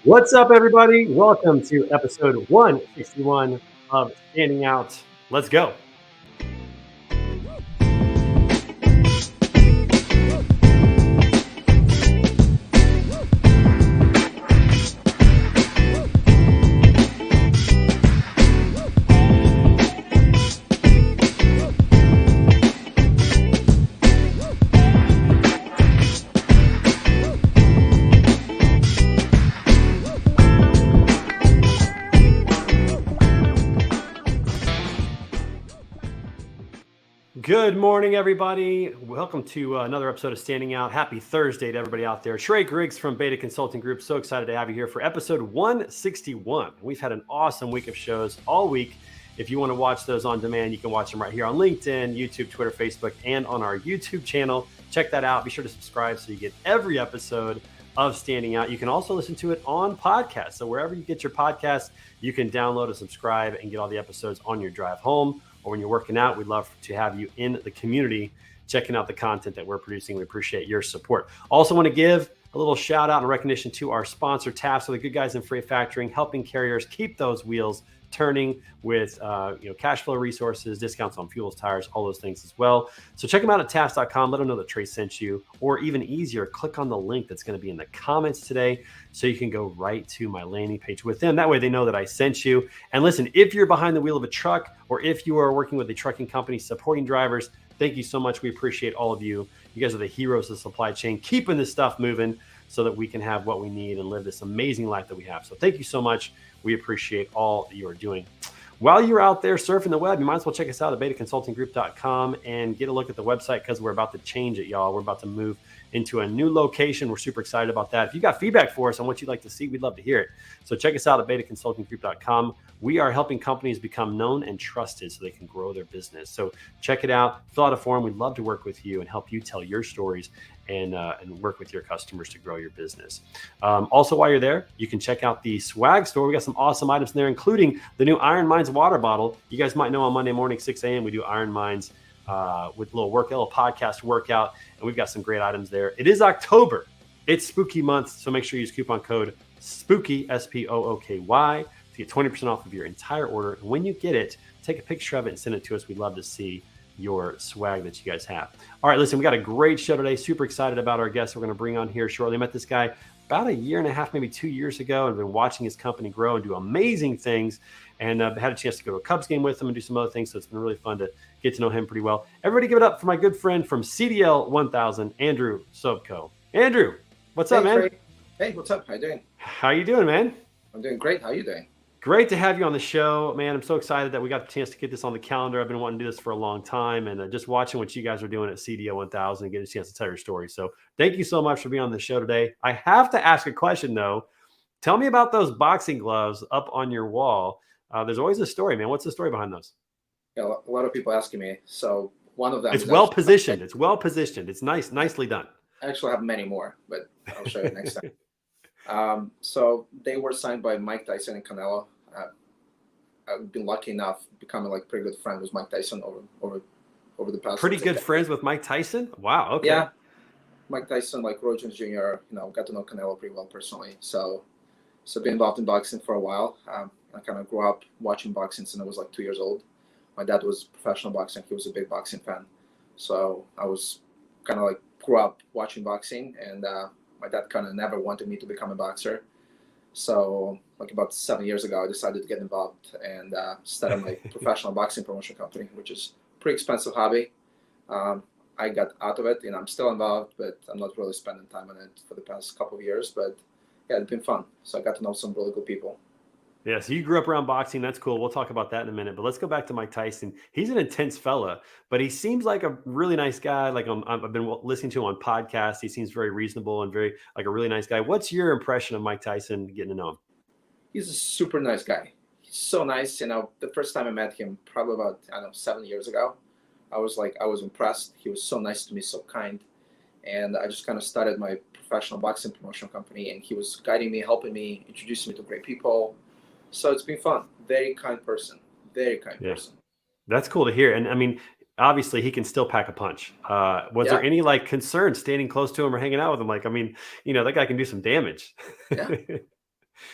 What's up, everybody? Welcome to episode 161 of Standing Out. Let's go. Good morning, everybody. Welcome to another episode of Standing Out. Happy Thursday to everybody out there. Shrey Griggs from Beta Consulting Group. So excited to have you here for episode 161. We've had an awesome week of shows all week. If you want to watch those on demand, you can watch them right here on LinkedIn, YouTube, Twitter, Facebook, and on our YouTube channel. Check that out. Be sure to subscribe so you get every episode of Standing Out. You can also listen to it on podcast. So wherever you get your podcast, you can download and subscribe and get all the episodes on your drive home or when you're working out. We'd love to have you in the community checking out the content that we're producing. We appreciate your support. Also want to give a little shout out and recognition to our sponsor, TAF. So the good guys in freight factoring, helping carriers keep those wheels turning with cash flow resources, discounts on fuels, tires, all those things as well. So check them out at TAFs.com. Let them know that Trey sent you, or even easier, click on the link that's going to be in the comments today so you can go right to my landing page with them. That way they know that I sent you. And listen, if you're behind the wheel of a truck or if you are working with a trucking company supporting drivers, thank you so much. We appreciate all of you. You guys are the heroes of the supply chain, keeping this stuff moving so that we can have what we need and live this amazing life that we have. So thank you so much. We appreciate all that you are doing. While you're out there surfing the web, you might as well check us out at betaconsultinggroup.com and get a look at the website because we're about to change it, y'all. We're about to move into a new location. We're super excited about that. If you got feedback for us on what you'd like to see, we'd love to hear it. So check us out at betaconsultinggroup.com. We are helping companies become known and trusted so they can grow their business. So check it out. Fill out a form. We'd love to work with you and help you tell your stories and work with your customers to grow your business. Also, while you're there, you can check out the swag store. We got some awesome items in there, including the new Iron Minds water bottle. You guys might know on Monday morning, 6 a.m., we do Iron Minds with a little podcast workout, and we've got some great items there. It is October. It's spooky month, so make sure you use coupon code SPOOKY, SPOOKY, to get 20% off of your entire order. And when you get it, take a picture of it and send it to us. We'd love to see your swag that you guys have. All right, listen, we got a great show today. Super excited about our guest we're going to bring on here shortly. I met this guy about a year and a half, maybe 2 years ago, and been watching his company grow and do amazing things, and had a chance to go to a Cubs game with him and do some other things. So it's been really fun to get to know him pretty well. Everybody give it up for my good friend from CDL 1000, Andrew Sobko. Andrew, what's up, man? Trey. Hey, what's up? How you doing? How you doing, man? I'm doing great. How are you doing? Great to have you on the show, man. I'm so excited that we got the chance to get this on the calendar. I've been wanting to do this for a long time, and just watching what you guys are doing at CDO 1000 and getting a chance to tell your story. So thank you so much for being on the show today. I have to ask a question, though. Tell me about those boxing gloves up on your wall. There's always a story, man. What's the story behind those? Yeah, a lot of people asking me. So one of them. It's well positioned. It's well positioned. It's nicely done. I actually have many more, but I'll show you next time. So they were signed by Mike Tyson and Canelo. I've been lucky enough becoming like pretty good friend with Mike Tyson over the past. Pretty good friends with Mike Tyson? Wow. Okay. Yeah, Mike Tyson, like Roy Jones Jr. Got to know Canelo pretty well personally. So been involved in boxing for a while. I kind of grew up watching boxing since I was like 2 years old. My dad was professional boxing. He was a big boxing fan. So I was kind of like grew up watching boxing, and my dad kind of never wanted me to become a boxer. So like about 7 years ago, I decided to get involved and started my professional boxing promotion company, which is a pretty expensive hobby. I got out of it, I'm still involved, but I'm not really spending time on it for the past couple of years. But yeah, it's been fun. So I got to know some really good people. Yeah, so you grew up around boxing. That's cool. We'll talk about that in a minute. But let's go back to Mike Tyson. He's an intense fella, but he seems like a really nice guy. Like I've been listening to him on podcasts. He seems very reasonable and very like a really nice guy. What's your impression of Mike Tyson getting to know him? He's a super nice guy. He's so nice. The first time I met him, probably about 7 years ago, I was impressed. He was so nice to me, so kind. And I just kind of started my professional boxing promotion company, and he was guiding me, helping me, introducing me to great people. So it's been fun. Very kind person. Very kind person. That's cool to hear. And I mean, obviously he can still pack a punch. Was there any like concern standing close to him or hanging out with him? Like, I mean, that guy can do some damage. Yeah.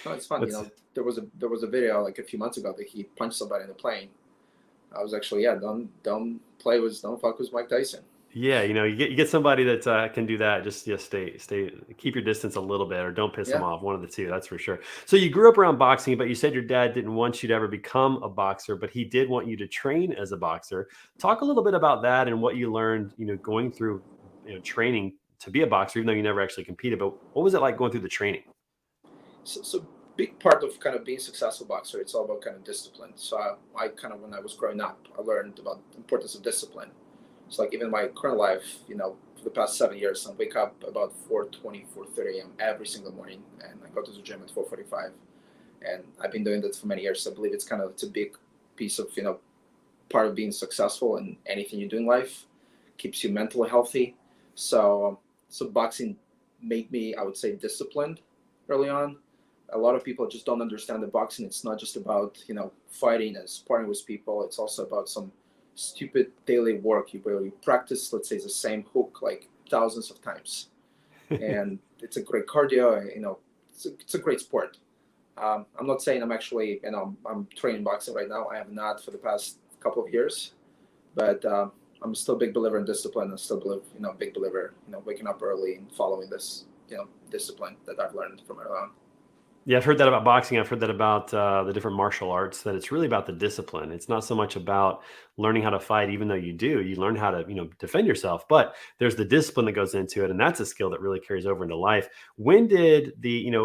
No, it's fun. What's There was a video like a few months ago that he punched somebody in the plane. I was actually, don't fuck with Mike Tyson. Yeah, you get somebody that can do that. Just stay, keep your distance a little bit, or don't piss them Yeah. off. One of the two, that's for sure. So you grew up around boxing, but you said your dad didn't want you to ever become a boxer, but he did want you to train as a boxer. Talk a little bit about that and what you learned, going through, training to be a boxer, even though you never actually competed. But what was it like going through the training? So big part of kind of being a successful boxer, it's all about kind of discipline. So I kind of, when I was growing up, I learned about the importance of discipline. So like even my current life, for the past 7 years, I wake up about 4:20, 4:30 a.m. every single morning, and I go to the gym at 4:45. And I've been doing that for many years. So I believe it's a big piece of, part of being successful in anything you do in life. Keeps you mentally healthy. So boxing made me, I would say, disciplined early on. A lot of people just don't understand that boxing, it's not just about, fighting and sparring with people. It's also about some stupid daily work where you practice, let's say, the same hook like thousands of times. And it's a great cardio, it's a great sport. I'm not saying I'm actually, I'm training boxing right now. I have not for the past couple of years, but I'm still a big believer in discipline, and still believe, big believer, waking up early and following this, discipline that I've learned from early on. Yeah, I've heard that about boxing. I've heard that about the different martial arts, that it's really about the discipline. It's not so much about learning how to fight, even though you learn how to, defend yourself, but there's the discipline that goes into it. And that's a skill that really carries over into life. When did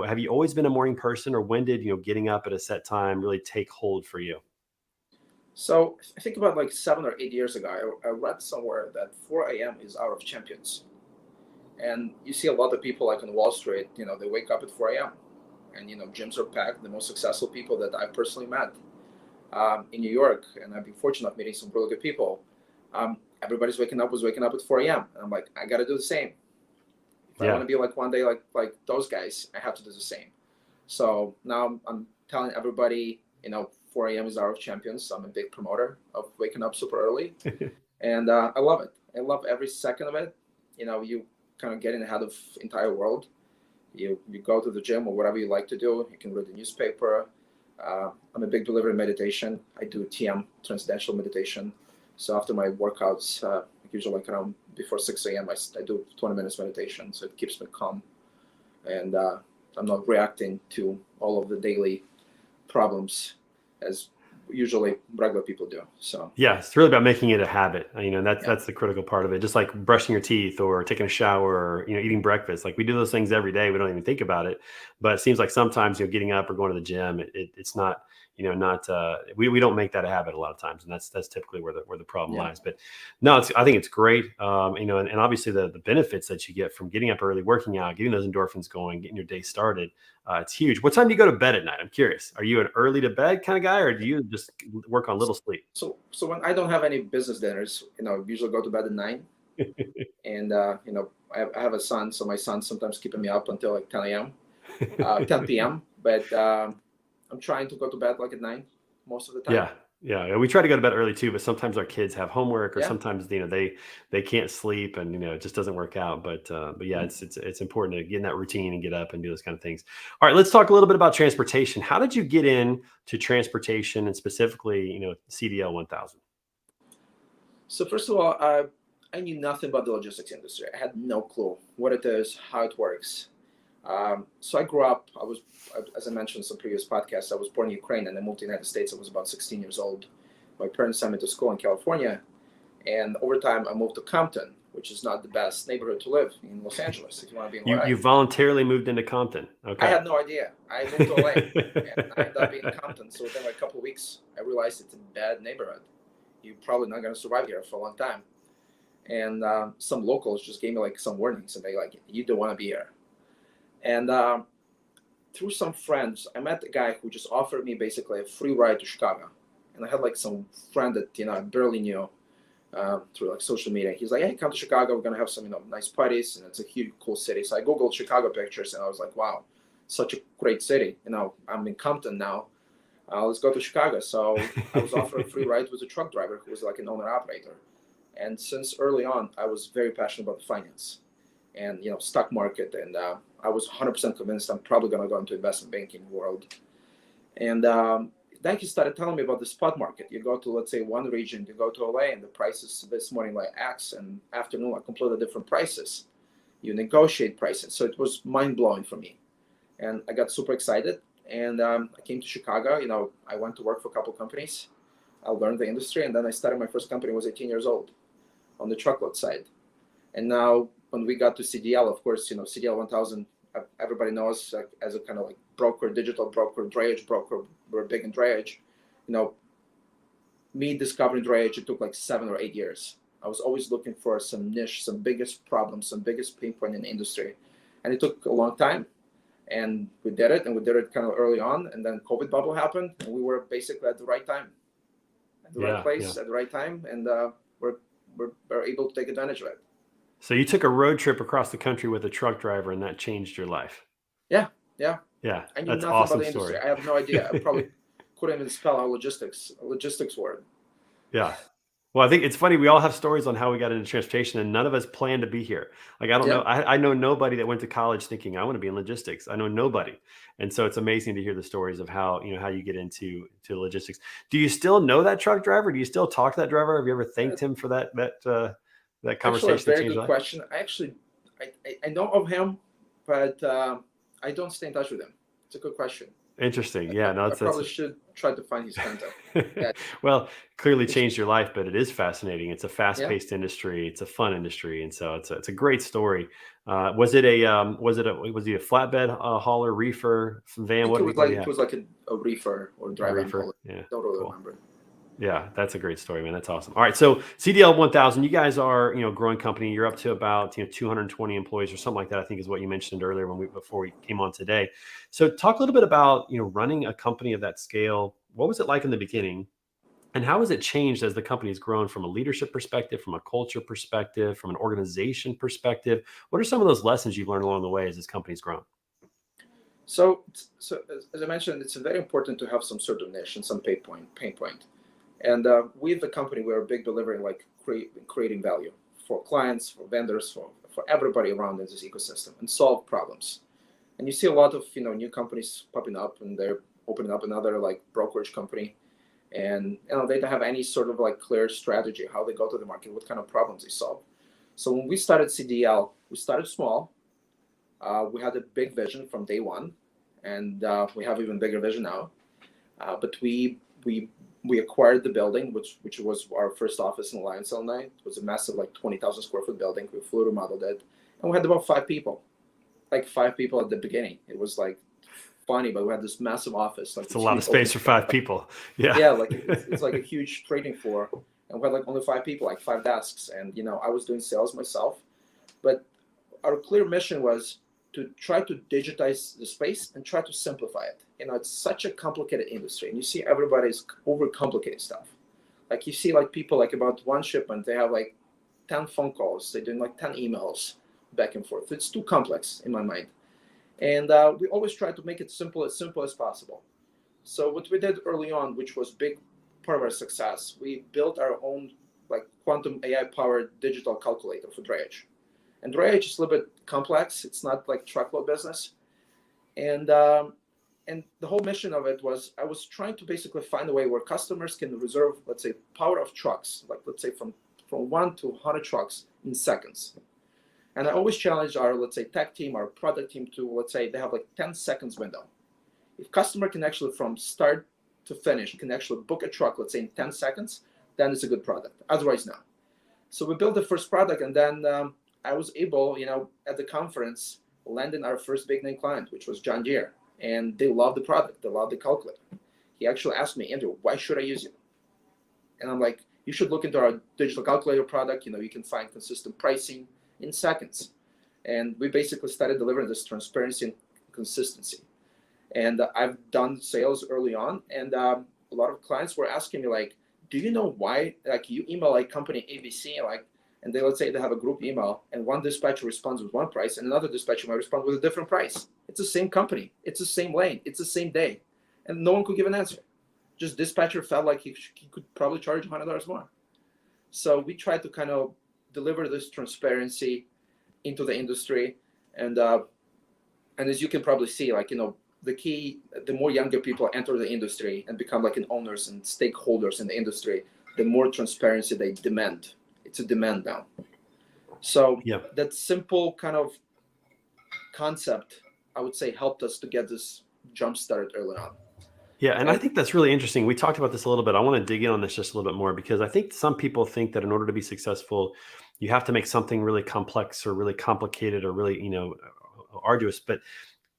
have you always been a morning person, or when did, getting up at a set time really take hold for you? So I think about like 7 or 8 years ago, I read somewhere that 4 a.m. is hour of champions. And you see a lot of people like on Wall Street, they wake up at 4 a.m. and, gyms are packed. The most successful people that I personally met in New York, and I've been fortunate of meeting some really good people. Everybody's was waking up at 4 a.m. And I'm like, I got to do the same. If I want to be like one day like those guys, I have to do the same. So now I'm telling everybody, 4 a.m. is hour of champions. So I'm a big promoter of waking up super early, and I love it. I love every second of it. You kind of getting ahead of entire world. You go to the gym or whatever you like to do. You can read the newspaper. I'm a big believer in meditation. I do TM, transcendental meditation. So after my workouts, usually like around before 6 a.m., I do 20 minutes meditation. So it keeps me calm, and I'm not reacting to all of the daily problems as usually regular people do. So Yeah, it's really about making it a habit. That's yeah. that's the critical part of it. Just like brushing your teeth or taking a shower or eating breakfast. Like we do those things every day. We don't even think about it, but it seems like sometimes getting up or going to the gym, it's not we don't make that a habit a lot of times, and that's typically where the problem lies. But no, I think it's great. And obviously the benefits that you get from getting up early, working out, getting those endorphins going, getting your day started. It's huge. What time do you go to bed at night? I'm curious. Are you an early to bed kind of guy, or do you just work on little sleep? So when I don't have any business dinners, I usually go to bed at 9. And I have a son, so my son's sometimes keeping me up until like 10 a.m., 10 p.m. But I'm trying to go to bed like at 9 most of the time. Yeah. We try to go to bed early too, but sometimes our kids have homework, or Yeah. sometimes they can't sleep, and it just doesn't work out. But yeah, it's important to get in that routine and get up and do those kind of things. All right, let's talk a little bit about transportation. How did you get into transportation, and specifically, CDL 1000? So first of all, I knew nothing about the logistics industry. I had no clue what it is, how it works. So I grew up, as I mentioned in some previous podcasts, I was born in Ukraine and I moved to the United States. I was about 16 years old. My parents sent me to school in California. And over time, I moved to Compton, which is not the best neighborhood to live in Los Angeles, if you want to be in LA. You voluntarily moved into Compton. Okay. I had no idea. I moved to LA and I ended up being in Compton. So within like a couple of weeks, I realized it's a bad neighborhood. You're probably not going to survive here for a long time. And some locals just gave me like some warnings, and they like, you don't want to be here. And through some friends, I met a guy who just offered me basically a free ride to Chicago. And I had like some friend that I barely knew through like social media. He's like, hey, come to Chicago. We're gonna have some nice parties, and it's a huge, cool city. So I googled Chicago pictures, and I was like, wow, such a great city. I'm in Compton now. Let's go to Chicago. So I was offered a free ride with a truck driver who was like an owner operator. And since early on, I was very passionate about the finance and stock market, and I was 100% convinced I'm probably going to go into investment banking world. And then he started telling me about the spot market. You go to, let's say, one region, you go to LA, and the prices this morning like X, and afternoon like completely different prices. You negotiate prices. So it was mind-blowing for me. And I got super excited. And I came to Chicago. I went to work for a couple companies. I learned the industry. And then I started my first company. I was 18 years old on the truckload side. And now when we got to CDL, of course, CDL 1000, everybody knows as a kind of like broker, digital broker, drayage broker. We're big in drayage. Me discovering drayage, it took like 7 or 8 years. I was always looking for some niche, some biggest problems, some biggest pain point in the industry. And it took a long time. And we did it, and we did it kind of early on. And then COVID bubble happened, and we were basically at the right time, at the right place, at the right time. And we're able to take advantage of it. So you took a road trip across the country with a truck driver, and that changed your life. Yeah. I knew nothing about the industry. I have no idea. I probably couldn't even spell out logistics word. Yeah. Well, I think it's funny. We all have stories on how we got into transportation, and none of us planned to be here. Like, I don't know. I know nobody that went to college thinking I want to be in logistics. I know nobody. And so it's amazing to hear the stories of how you get into logistics. Do you still know that truck driver? Do you still talk to that driver? Have you ever thanked him for that conversation? Actually, a very good question. I know of him, but I don't stay in touch with him. It's a good question. Interesting. Yeah, no, I probably should try to find his contact. Yeah. Well, clearly changed your life, but it is fascinating. It's a fast-paced industry. It's a fun industry, and so it's a great story. Was he a flatbed hauler, reefer, van? It was like a reefer or driver. Yeah, don't really remember. Yeah, that's a great story, man. That's awesome. All right, so CDL 1000, you guys are a growing company. You're up to about 220 employees or something like that. I think is what you mentioned earlier before we came on today. So talk a little bit about running a company of that scale. What was it like in the beginning, and how has it changed as the company has grown from a leadership perspective, from a culture perspective, from an organization perspective? What are some of those lessons you've learned along the way as this company's grown? So as I mentioned, it's very important to have some sort of niche and some pain point. And we, the company, we're a big believer in like creating value for clients, for vendors, for everybody around in this ecosystem, and solve problems. And you see a lot of new companies popping up, and they're opening up another like brokerage company, and they don't have any sort of like clear strategy how they go to the market, what kind of problems they solve. So when we started CDL, we started small. We had a big vision from day one, and we have even bigger vision now. But we acquired the building, which was our first office in Alliance, Illinois. It was a massive, like 20,000 square foot building. We fully remodeled it, and we had about 5 people, like 5 people at the beginning. It was like funny, but we had this massive office. Like it's a lot of space for 5 people. Yeah. Yeah, like it's like a huge trading floor, and we had like only 5 people, like 5 desks, and I was doing sales myself, but our clear mission was to try to digitize the space and try to simplify it. It's such a complicated industry, and you see everybody's overcomplicating stuff. Like you see like people like about one shipment, they have like 10 phone calls, they're doing like 10 emails back and forth. It's too complex in my mind. And we always try to make it simple as possible. So what we did early on, which was big part of our success, we built our own like quantum AI powered digital calculator for drayage. And drayage is a little bit complex. It's not like truckload business. And the whole mission of it was I was trying to basically find a way where customers can reserve, let's say, power of trucks, like let's say from 1 to 100 trucks in seconds. And I always challenge our, let's say, tech team, our product team to, let's say, they have like 10 seconds window. If customer can actually from start to finish can actually book a truck, let's say in 10 seconds, then it's a good product. Otherwise, no. So we built the first product, and then I was able, at the conference, landing our first big name client, which was John Deere. And they loved the product. They loved the calculator. He actually asked me, Andrew, why should I use it? And I'm like, you should look into our digital calculator product. You can find consistent pricing in seconds. And we basically started delivering this transparency and consistency. And I've done sales early on. And a lot of clients were asking me, like, do you know why, like, you email like company ABC, like, and let's say they have a group email, and one dispatcher responds with one price, and another dispatcher might respond with a different price. It's the same company, it's the same lane, it's the same day, and no one could give an answer. Just dispatcher felt like he could probably charge $100 more. So we tried to kind of deliver this transparency into the industry, and And as you can probably see, like, the more younger people enter the industry and become like owners and stakeholders in the industry, the more transparency they demand. It's a demand now. So that simple kind of concept, I would say, helped us to get this jump started early on. Yeah, and I think that's really interesting. We talked about this a little bit. I want to dig in on this just a little bit more because I think some people think that in order to be successful, you have to make something really complex or really complicated or really, arduous. But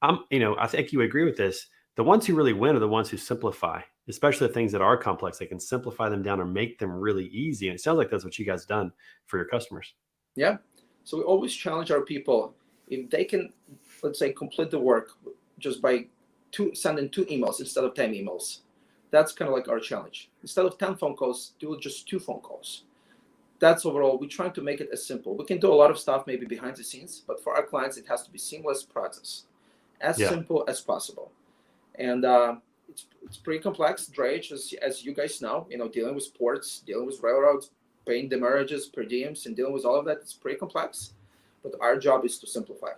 I think you agree with this. The ones who really win are the ones who simplify, especially the things that are complex. They can simplify them down or make them really easy. And it sounds like that's what you guys done for your customers. Yeah. So we always challenge our people, if they can, let's say, complete the work just by sending 2 emails instead of 10 emails. That's kind of like our challenge. Instead of 10 phone calls, do just 2 phone calls. That's overall, we're trying to make it as simple. We can do a lot of stuff maybe behind the scenes, but for our clients, it has to be seamless process, as simple as possible. And it's pretty complex. Drayage, as you guys know, dealing with ports, dealing with railroads, paying demurrages, per diems, and dealing with all of that, it's pretty complex. But our job is to simplify.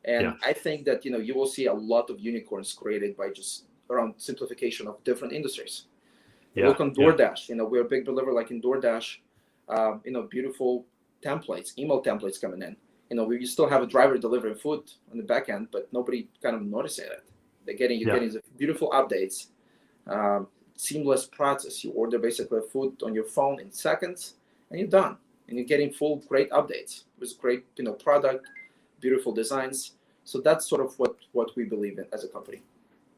And I think that, you will see a lot of unicorns created by just around simplification of different industries. Look on DoorDash. We're a big believer, like in DoorDash, beautiful templates, email templates coming in. We still have a driver delivering food on the back end, but nobody kind of noticing it. You're getting the beautiful updates, seamless process. You order basically food on your phone in seconds, and you're done. And you're getting full great updates with great, product, beautiful designs. So that's sort of what we believe in as a company.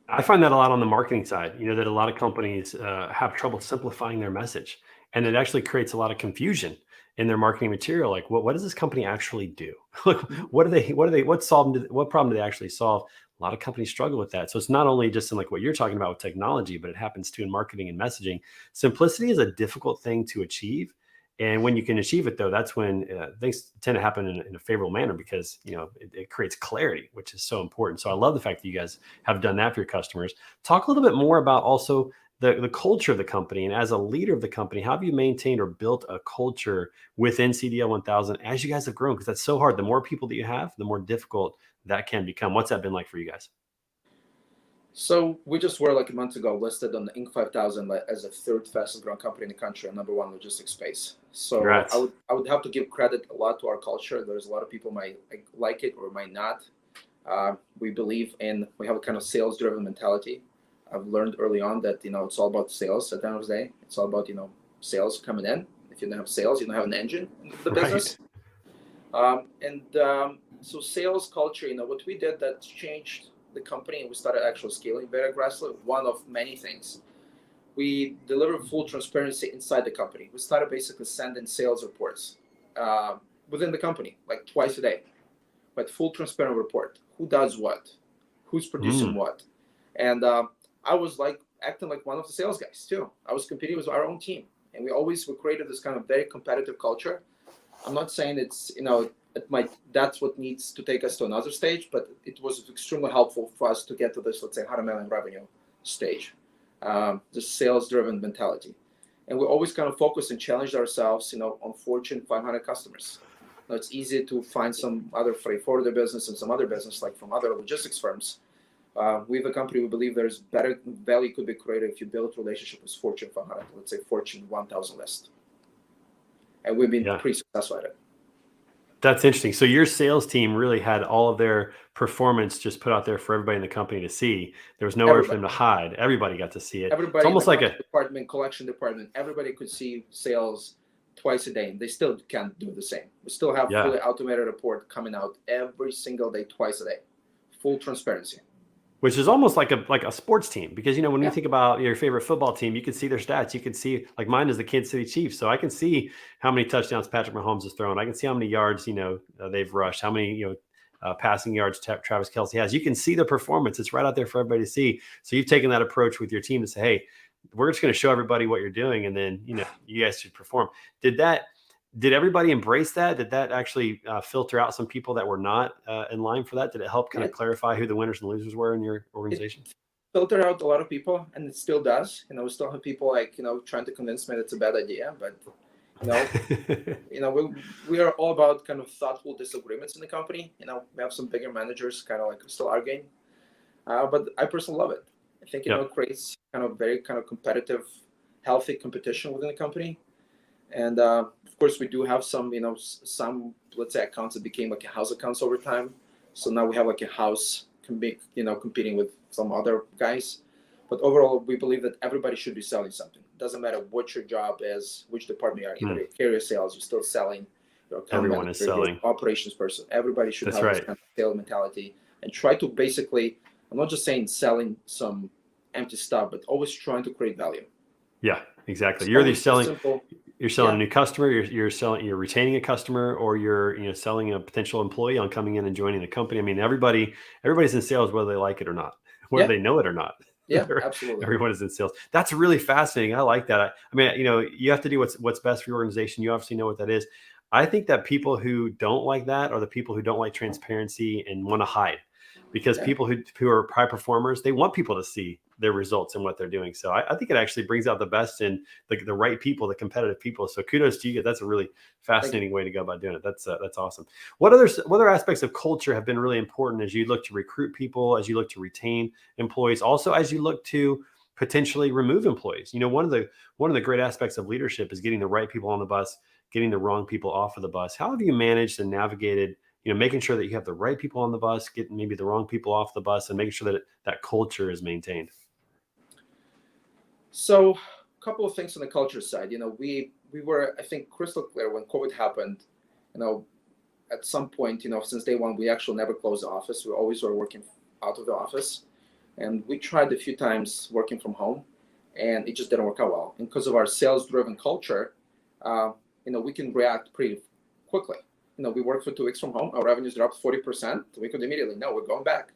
I find that a lot on the marketing side, that a lot of companies have trouble simplifying their message, and it actually creates a lot of confusion in their marketing material. Like, what does this company actually do? What problem do they actually solve? A lot of companies struggle with that. So it's not only just in like what you're talking about with technology, but it happens too in marketing and messaging. Simplicity is a difficult thing to achieve. And when you can achieve it, though, that's when things tend to happen in a favorable manner because, it creates clarity, which is so important. So I love the fact that you guys have done that for your customers. Talk a little bit more about also the culture of the company. And as a leader of the company, how have you maintained or built a culture within CDL 1000 as you guys have grown? Because that's so hard. The more people that you have, the more difficult that can become. What's that been like for you guys? So we just were like a month ago listed on the Inc. 5000 as the 3rd fastest growing company in the country and #1 logistics space. So Congrats. I would have to give credit a lot to our culture. There's a lot of people might like it or might not. We have a kind of sales driven mentality. I've learned early on that, it's all about sales at the end of the day. It's all about, sales coming in. If you don't have sales, you don't have an engine in the business. So sales culture, what we did that changed the company and we started actually scaling very aggressively. One of many things. We deliver full transparency inside the company. We started basically sending sales reports within the company, like twice a day, but full transparent report. Who does what? Who's producing what? And I was like acting like one of the sales guys too. I was competing with our own team. And we created this kind of very competitive culture. I'm not saying it's, that's what needs to take us to another stage, but it was extremely helpful for us to get to this, let's say, 100 million revenue stage, the sales-driven mentality. And we always kind of focused and challenged ourselves, on Fortune 500 customers. Now, it's easy to find some other freight forwarder business and some other business, like from other logistics firms. We have a company, we believe there's better value could be created if you build relationship with Fortune 500, let's say Fortune 1000 list. And we've been pretty successful at it. That's interesting. So your sales team really had all of their performance just put out there for everybody in the company to see. There was nowhere for them to hide. Everybody got to see it. Everybody, it's almost like a department, collection department. Everybody could see sales twice a day, and they still can't do the same. We still have fully automated report coming out every single day, twice a day, full transparency. Which is almost like a sports team, because when you think about your favorite football team, you can see their stats. You can see, like mine is the Kansas City Chiefs, so I can see how many touchdowns Patrick Mahomes has thrown. I can see how many yards they've rushed, how many passing yards Travis Kelce has. You can see the performance; it's right out there for everybody to see. So you've taken that approach with your team to say, "Hey, we're just going to show everybody what you're doing, and then you guys should perform." Did everybody embrace that? Did that actually filter out some people that were not in line for that? Did it help kind of clarify who the winners and losers were in your organization? It filtered out a lot of people, and it still does. We still have people trying to convince me that it's a bad idea. But You know, we are all about kind of thoughtful disagreements in the company. You know, we have some bigger managers kind of like still arguing, but I personally love it. I think Yep. it creates kind of very kind of competitive, healthy competition within the company. And of course, we do have some some, let's say, accounts that became like a house accounts over time. So now we have like a house competing with some other guys. But overall, we believe that everybody should be selling something. Doesn't matter what your job is, which department you are. Either you're carrier sales, you're still selling. Your account Everyone is manager, selling. your operations person. Everybody should That's have right. this kind of sales mentality and try to basically. I'm not just saying selling some empty stuff, but always trying to create value. Yeah, exactly. It's You're either always selling. simple. You're selling a new customer. You're retaining a customer, or you're selling a potential employee on coming in and joining the company. I mean, everybody's in sales whether they like it or not, whether they know it or not. Yeah, absolutely. Everyone is in sales. That's really fascinating. I like that. I mean, you have to do what's best for your organization. You obviously know what that is. I think that people who don't like that are the people who don't like transparency and want to hide, because people who are high performers, they want people to see their results and what they're doing. So I think it actually brings out the best in the right people, the competitive people. So kudos to you. That's a really fascinating way to go about doing it. That's awesome. What other aspects of culture have been really important as you look to recruit people, as you look to retain employees, also as you look to potentially remove employees? One of the great aspects of leadership is getting the right people on the bus, getting the wrong people off of the bus. How have you managed and navigated making sure that you have the right people on the bus, getting maybe the wrong people off the bus, and making sure that that culture is maintained? So, a couple of things on the culture side. We were, I think, crystal clear when COVID happened. At some point, since day one, we actually never closed the office. We always were working out of the office, and we tried a few times working from home, and it just didn't work out well. And because of our sales-driven culture, we can react pretty quickly. We worked for 2 weeks from home. Our revenues dropped 40%. We could immediately, no, we're going back.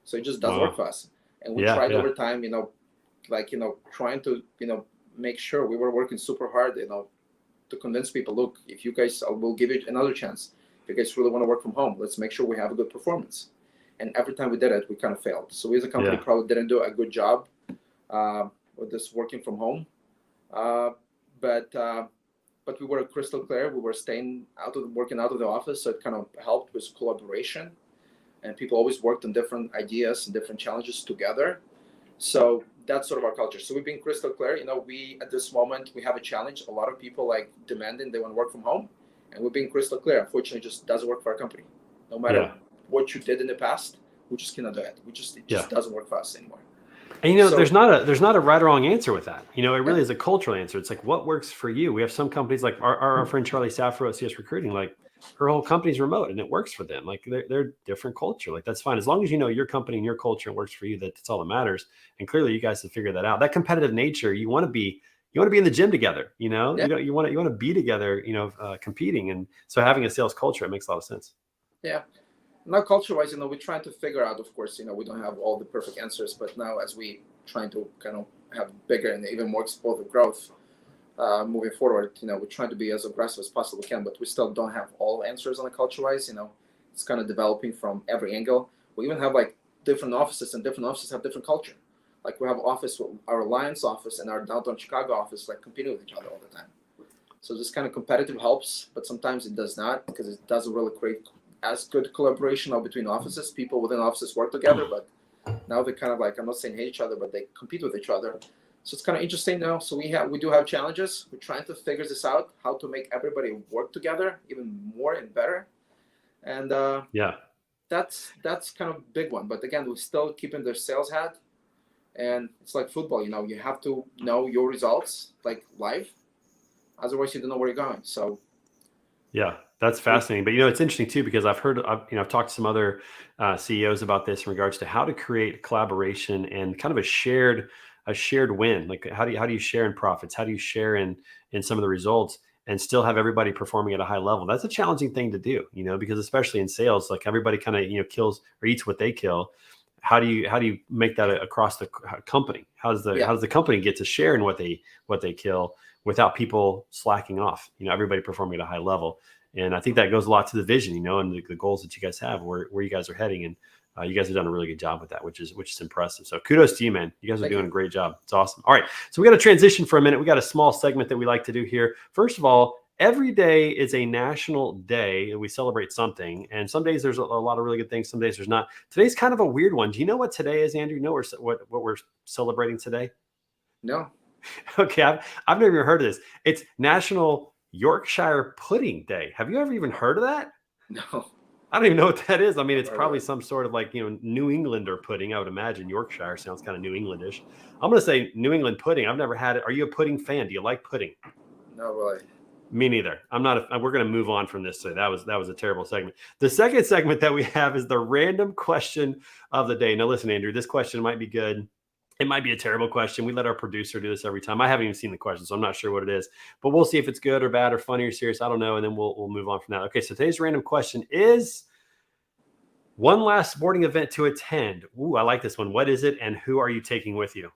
So it just doesn't work for us. And we tried over time, trying to, make sure we were working super hard, to convince people, look, if you guys, we'll give you another chance. If you guys really want to work from home, let's make sure we have a good performance. And every time we did it, we kind of failed. So we as a company probably didn't do a good job with this working from home. But we were crystal clear. We were working out of the office. So it kind of helped with collaboration. And people always worked on different ideas and different challenges together. So that's sort of our culture. So we've been crystal clear. We, at this moment, we have a challenge. A lot of people demanding they want to work from home. And we're being crystal clear. Unfortunately, it just doesn't work for our company. No matter what you did in the past, we just cannot do it. It just doesn't work for us anymore. And there's not a right or wrong answer with that. It really is a cultural answer. It's like what works for you. We have some companies like our friend Charlie Saffro at CS Recruiting, like her whole company's remote and it works for them. Like they're different culture. Like that's fine. As long as your company and your culture works for you, that's all that matters. And clearly you guys have figured that out. That competitive nature, you want to be in the gym together, you want to be together, competing. And so having a sales culture, it makes a lot of sense. Yeah. Now, culture-wise, we're trying to figure out, of course, we don't have all the perfect answers, but now as we trying to kind of have bigger and even more explosive growth moving forward, we're trying to be as aggressive as possible we can, but we still don't have all answers on the culture-wise, it's kind of developing from every angle. We even have different offices, and different offices have different culture. Like we have our Alliance office and our downtown Chicago office, competing with each other all the time. So this kind of competitive helps, but sometimes it does not, because it doesn't really create as good collaboration between offices. People within offices work together, but now they kind of I'm not saying hate each other, but they compete with each other. So it's kind of interesting now. So we do have challenges. We're trying to figure this out, how to make everybody work together even more and better. And that's kind of a big one. But again, we're still keeping their sales hat. And it's like football, you have to know your results live. Otherwise, you don't know where you're going. So that's fascinating. But it's interesting too, because I've talked to some other CEOs about this in regards to how to create collaboration and kind of a shared win. Like how do you share in profits? How do you share in some of the results and still have everybody performing at a high level? That's a challenging thing to do, because especially in sales, everybody kind of kills or eats what they kill. How do you make that across the company? How does the company get to share in what they kill without people slacking off? Everybody performing at a high level. And I think that goes a lot to the vision, and the goals that you guys have, where you guys are heading. And You guys have done a really good job with that, which is impressive. So kudos to you, man. You guys are doing a great job. It's awesome. All right, so we got to transition for a minute. We got a small segment that we like to do here. First of all, every day is a national day. We celebrate something, and some days there's a lot of really good things. Some days there's not. Today's kind of a weird one. Do you know what today is, Andrew? You know what we're celebrating today? No. Okay, I've never even heard of this. It's National Yorkshire Pudding Day. Have you ever even heard of that? No. I don't even know what that is. I mean, it's probably some sort of like, New Englander pudding. I would imagine Yorkshire sounds kind of New Englandish. I'm going to say New England pudding. I've never had it. Are you a pudding fan? Do you like pudding? No, really. Me neither. I'm not. We're going to move on from this. So that was a terrible segment. The second segment that we have is the random question of the day. Now, listen, Andrew, this question might be good. It might be a terrible question. We let our producer do this every time. I haven't even seen the question, so I'm not sure what it is. But we'll see if it's good or bad or funny or serious. I don't know, and then we'll move on from that. Okay, so today's random question is one last sporting event to attend. Ooh, I like this one. What is it, and who are you taking with you?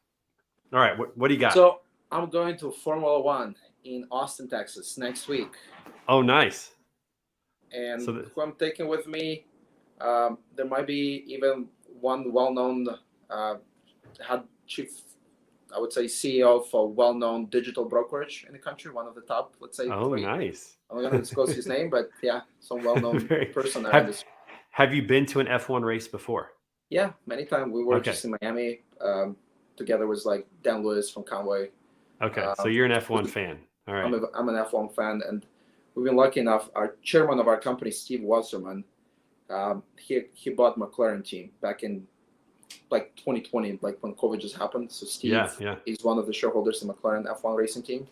All right, what do you got? So I'm going to Formula One in Austin, Texas next week. Oh, nice. And who I'm taking with me, there might be even one well-known chief, I would say CEO of a well-known digital brokerage in the country, one of the top, let's say. Oh, three. Nice. I'm not going to disclose his name, but yeah, some well-known person there. Have you been to an F1 race before? Yeah, many times. We were just in Miami together with like Dan Lewis from Conway. Okay, so you're an F1 fan. All right. I'm an F1 fan, and we've been lucky enough. Our chairman of our company, Steve Wasserman, he bought McLaren team back in like 2020, like when COVID just happened. So Steve is one of the shareholders in McLaren F1 racing team.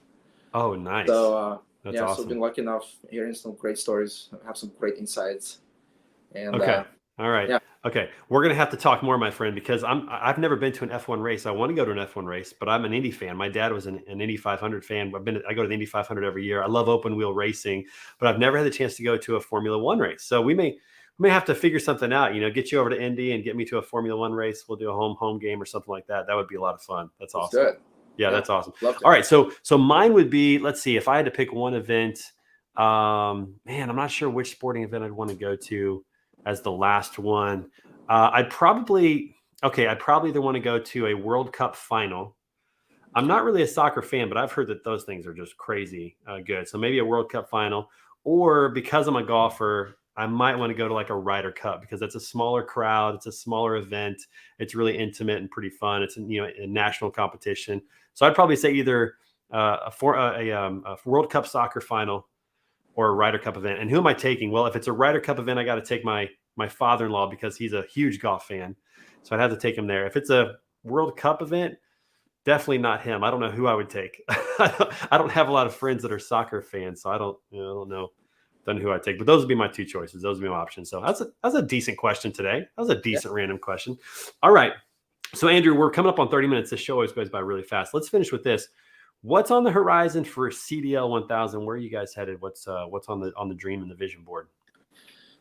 Oh, nice. So that's awesome. So we've been lucky enough hearing some great stories, have some great insights. And okay. All right. Yeah. Okay. We're going to have to talk more, my friend, because I've never been to an F1 race. I want to go to an F1 race, but I'm an Indy fan. My dad was an Indy 500 fan. I go to the Indy 500 every year. I love open wheel racing, but I've never had the chance to go to a Formula One race. So we may have to figure something out, get you over to Indy and get me to a Formula One race. We'll do a home game or something like that. That would be a lot of fun. That's awesome. Good. Yeah, that's awesome. All right. So mine would be, let's see, if I had to pick one event, I'm not sure which sporting event I'd want to go to as the last one. I'd probably either want to go to a World Cup final. I'm not really a soccer fan, but I've heard that those things are just crazy good. So maybe a World Cup final, or because I'm a golfer, I might want to go to like a Ryder Cup because it's a smaller crowd. It's a smaller event. It's really intimate and pretty fun. It's a national competition. So I'd probably say either a World Cup soccer final or a Ryder Cup event. And who am I taking? Well, if it's a Ryder Cup event, I got to take my father-in-law because he's a huge golf fan. So I'd have to take him there. If it's a World Cup event, definitely not him. I don't know who I would take. I don't have a lot of friends that are soccer fans, so I don't know who I'd take. But those would be my two choices. Those would be my options. So that's a decent question today. That was a decent random question. All right. So Andrew, we're coming up on 30 minutes. This show always goes by really fast. Let's finish with this. What's on the horizon for CDL 1000? Where are you guys headed? What's on the dream and the vision board?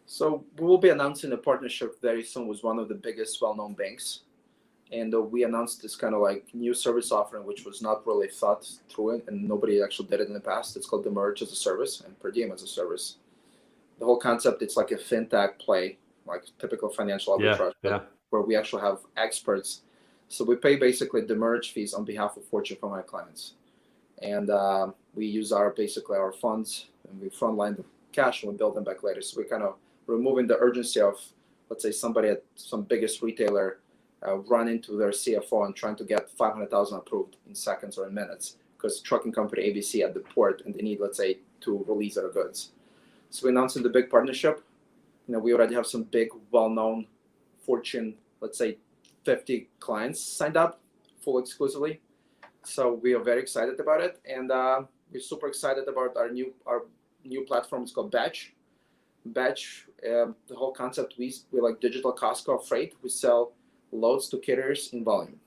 So we will be announcing a partnership very soon with one of the biggest well-known banks. And we announced this kind of like new service offering, which was not really thought through it, and nobody actually did it in the past. It's called the Merge as a Service and Per Diem as a Service. The whole concept, it's like a fintech play, like typical financial arbitrage, where we actually have experts. So we pay basically the merge fees on behalf of Fortune 500 clients. And we use our funds, and we frontline the cash and we build them back later. So we're kind of removing the urgency of, let's say, somebody at some biggest retailer run into their CFO and trying to get 500,000 approved in seconds or in minutes because trucking company ABC at the port and they need, let's say, to release their goods. So we're announcing the big partnership. We already have some big, well-known Fortune, let's say, 50 clients signed up full exclusively. So we are very excited about it, and we're super excited about our new platform. It's called Batch. Batch, the whole concept, we like digital Costco freight. We sell loads to carriers in volume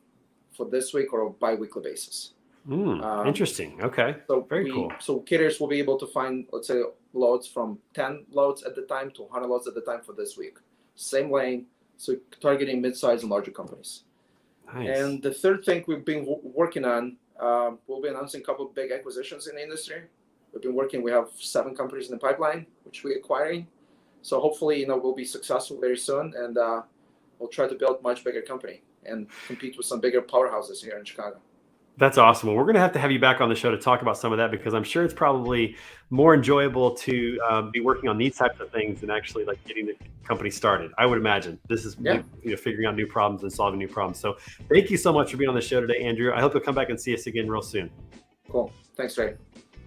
for this week or a bi-weekly basis. Interesting. Okay. So very cool. So carriers will be able to find, let's say, loads from 10 loads at the time to 100 loads at the time for this week. Same lane, so targeting mid-size and larger companies. Nice. And the third thing we've been working on, we'll be announcing a couple of big acquisitions in the industry. We have 7 companies in the pipeline, which we're acquiring. So hopefully, we'll be successful very soon. And we'll try to build much bigger company and compete with some bigger powerhouses here in Chicago. That's awesome. Well, we're going to have you back on the show to talk about some of that, because I'm sure it's probably more enjoyable to be working on these types of things than actually like getting the company started. I would imagine this is figuring out new problems and solving new problems. So thank you so much for being on the show today, Andrew. I hope you'll come back and see us again real soon. Cool. Thanks, Ray.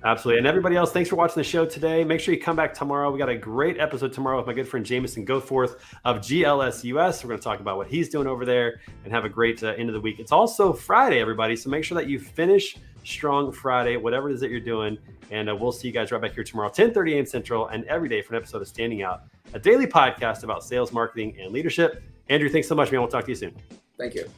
Absolutely. And everybody else, thanks for watching the show today. Make sure you come back tomorrow. We got a great episode tomorrow with my good friend Jameson Goforth of GLS US. We're going to talk about what he's doing over there and have a great end of the week. It's also Friday, everybody. So make sure that you finish strong Friday, whatever it is that you're doing. And we'll see you guys right back here tomorrow, 10:30 a.m. Central, and every day for an episode of Standing Out, a daily podcast about sales, marketing, and leadership. Andrew, thanks so much, man. We'll talk to you soon. Thank you.